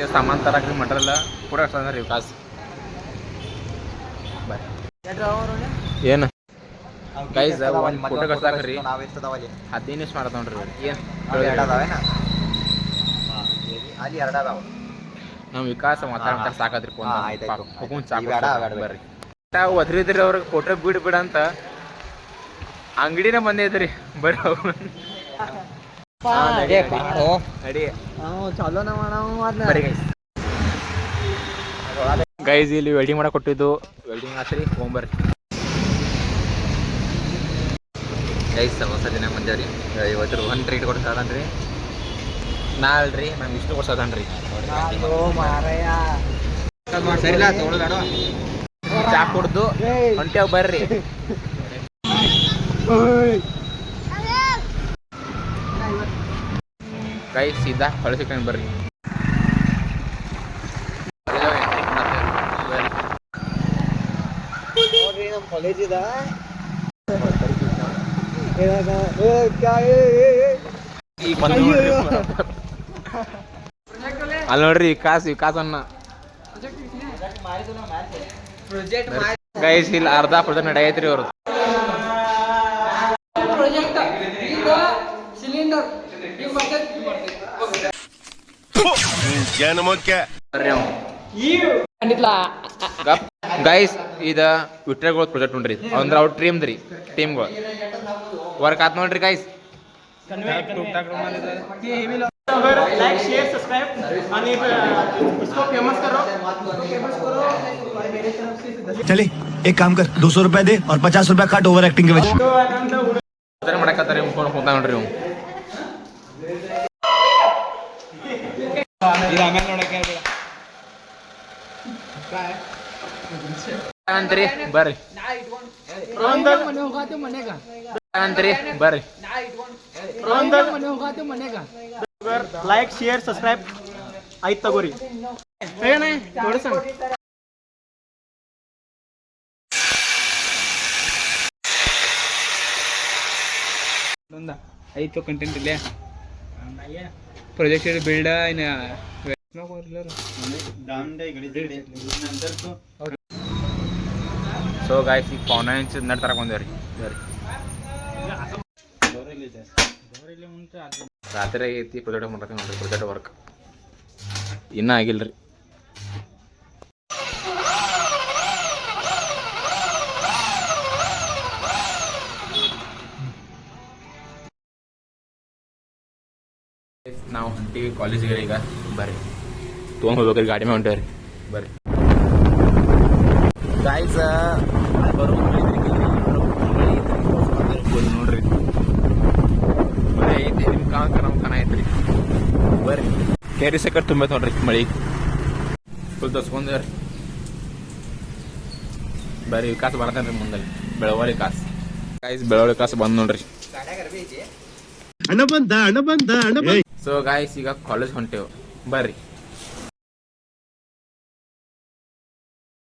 सामान तराक्री मटेरियल ಕೂಡ ರೀ ಕಾಸು ಏನು ಗೈಸ್ ಒಂದು ಫೋಟೋ ಕಳ್ಸಾಕ್ರಿ 15 ನಿಮಿಷ ಮಾಡತ್ತ ನೋಡ್ರಿ ಏನು ಅಲ್ಲಿ ಎರಡು ಅದಾವ ನಮ್ಮ ವಿಕಾಸ ಮಾತಾಡ್ತಾರೆ ಸಾಕಾದ್ರಿ ಫೋನ್ ಬರ್ರಿ ಒದ್ರಿದ್ರಿ ಅವ್ರಿಗೆ ಫೋಟೋ ಬಿಡ ಅಂತ ಅಂಗಡಿನೇ ಬಂದೇ ಐತ್ರಿ ಬರ್ರಿ ಗೈಸ್ ಇಲ್ಲಿ ವೆಲ್ಡಿಂಗ್ ಮಾಡಕ್ ಕೊಟ್ಟಿದ್ದು ವೆಲ್ಡಿಂಗ್ ಆತ್ರಿ ಹೋಗ್ಬರ್ರಿ ಗೈಸ್ ಹೊಸ ದಿನ ಬಂದೇವ್ರಿ ಇವತ್ತು 1 ಟ್ರೀಟ್ ಕೊಡ್ತಾರನ್ರಿ ನಾ ಅಲ್ರಿ ನಮ್ಗೆ ಇಷ್ಟು ಕೊಡ್ಸದನ್ರಿ ಸರಿಲ್ಲ ತಗೊಳ್ಳೋದಾಡ ಚಾ ಕುಡ್ದು ಹೊಂಟೇವ್ ಬರ್ರಿ ಕೈ ಸೀದಾ ಹೊಳಸಿಕೊಂಡು ಬರ್ರಿ ನಮ್ಮ ಕಾಲೇಜ್ ಇದ ಅಲ್ಲಿ ನೋಡ್ರಿ ವಿಕಾಸ್ ಅನ್ನ ಗೈಸ್ ಇಲ್ಲಿ ಅರ್ಧ ಪ್ರಾಜೆಕ್ಟ್ ನಡೆಯೈತ್ರಿ ಅವ್ರು ಗೈಸ್ ಇದ ವಿಟ್ರೆಗಳ ಪ್ರಾಜೆಕ್ಟ್ ನೋಡ್ರಿ ಅಂದ್ರೆ ಅವ್ರ ಟೀಮ್ಗಳು ವರ್ಕ್ ಆತ್ ನೋಡ್ರಿ ಗೈಸ್ लाइक शेयर सब्सक्राइब आणि इसको फेमस करो मेरे तरफ से चले एक काम कर 200 रुपए दे और 50 रुपए काट ओवर एक्टिंग के वजह ಮಾಡಕತ್ತಾರೆ ಹೋಗ್ತಾ ನೋಡ್ರಿ ಅಂತ್ರಿ ಬರ್ರಿ ಅಂತ್ರಿ ಬರ್ರಿ लाईक शेअर सबस्क्राईब ऐक तगोरी थोडं सांग ಐದು ಕಂಟೆಂಟ್ ಇಲ್ಲ ಪ್ರೊಜೆಕ್ಟ್ ಬಿಲ್ಡ್ ಸೊ ಗಾಯ್ಸ್ ಈಗ ಪೌನ ಇಂಚ್ ನಡ್ ಬಂದೇವ್ರಿ ರಾತ್ರಿ ಆಗೈತಿ ಪ್ರೊಜೆಕ್ಟ್ ಮಾಡಕ್ಕೆ ನೋಡ್ರಿ ಪ್ರೊಜೆಕ್ಟ್ ವರ್ಕ್ ಇನ್ನೂ ಆಗಿಲ್ರಿ ನಾವು ಹೊಂಟಿವಿ ಕಾಲೇಜಿಗೆ ಈಗ ಬರ್ರಿ ತೊಗೊಂಡು ಹೋಗ್ಬೇಕ್ರಿ ಗಾಡಿ ಮೇಲೆ ಹೊಂಟೇವ್ರಿ ಬರ್ರಿ ಗಾಯ್ಸ್ ನೋಡ್ರಿ ಮಳೆ ಐತಿ ನಿಮ್ಮ ನಮ್ಮ ಕನ ಐತ್ರಿ ಬರ್ರಿ ಕೇರಿ ಸಕಟ್ ತುಂಬೈತೆ ನೋಡ್ರಿ ಮಳಿ ಫುಲ್ ತಸ್ಕೊಂಡ್ರಿ ಬರ್ರಿ ವಿಕಾಸ ಬರತ್ತೇನ್ರಿ ಮುಂದೆ ಬೆಳವಳಿ ಕಾಸು ಗಾಯ್ಸ್ ಬೆಳವಳಿ ಕಾಸು ಬಂದ್ ನೋಡ್ರಿ ಸೊ ಗಾಯ್ಸ್ ಈಗ ಕಾಲೇಜ್ ಹೊಂಟೇವ್ ಬರ್ರಿ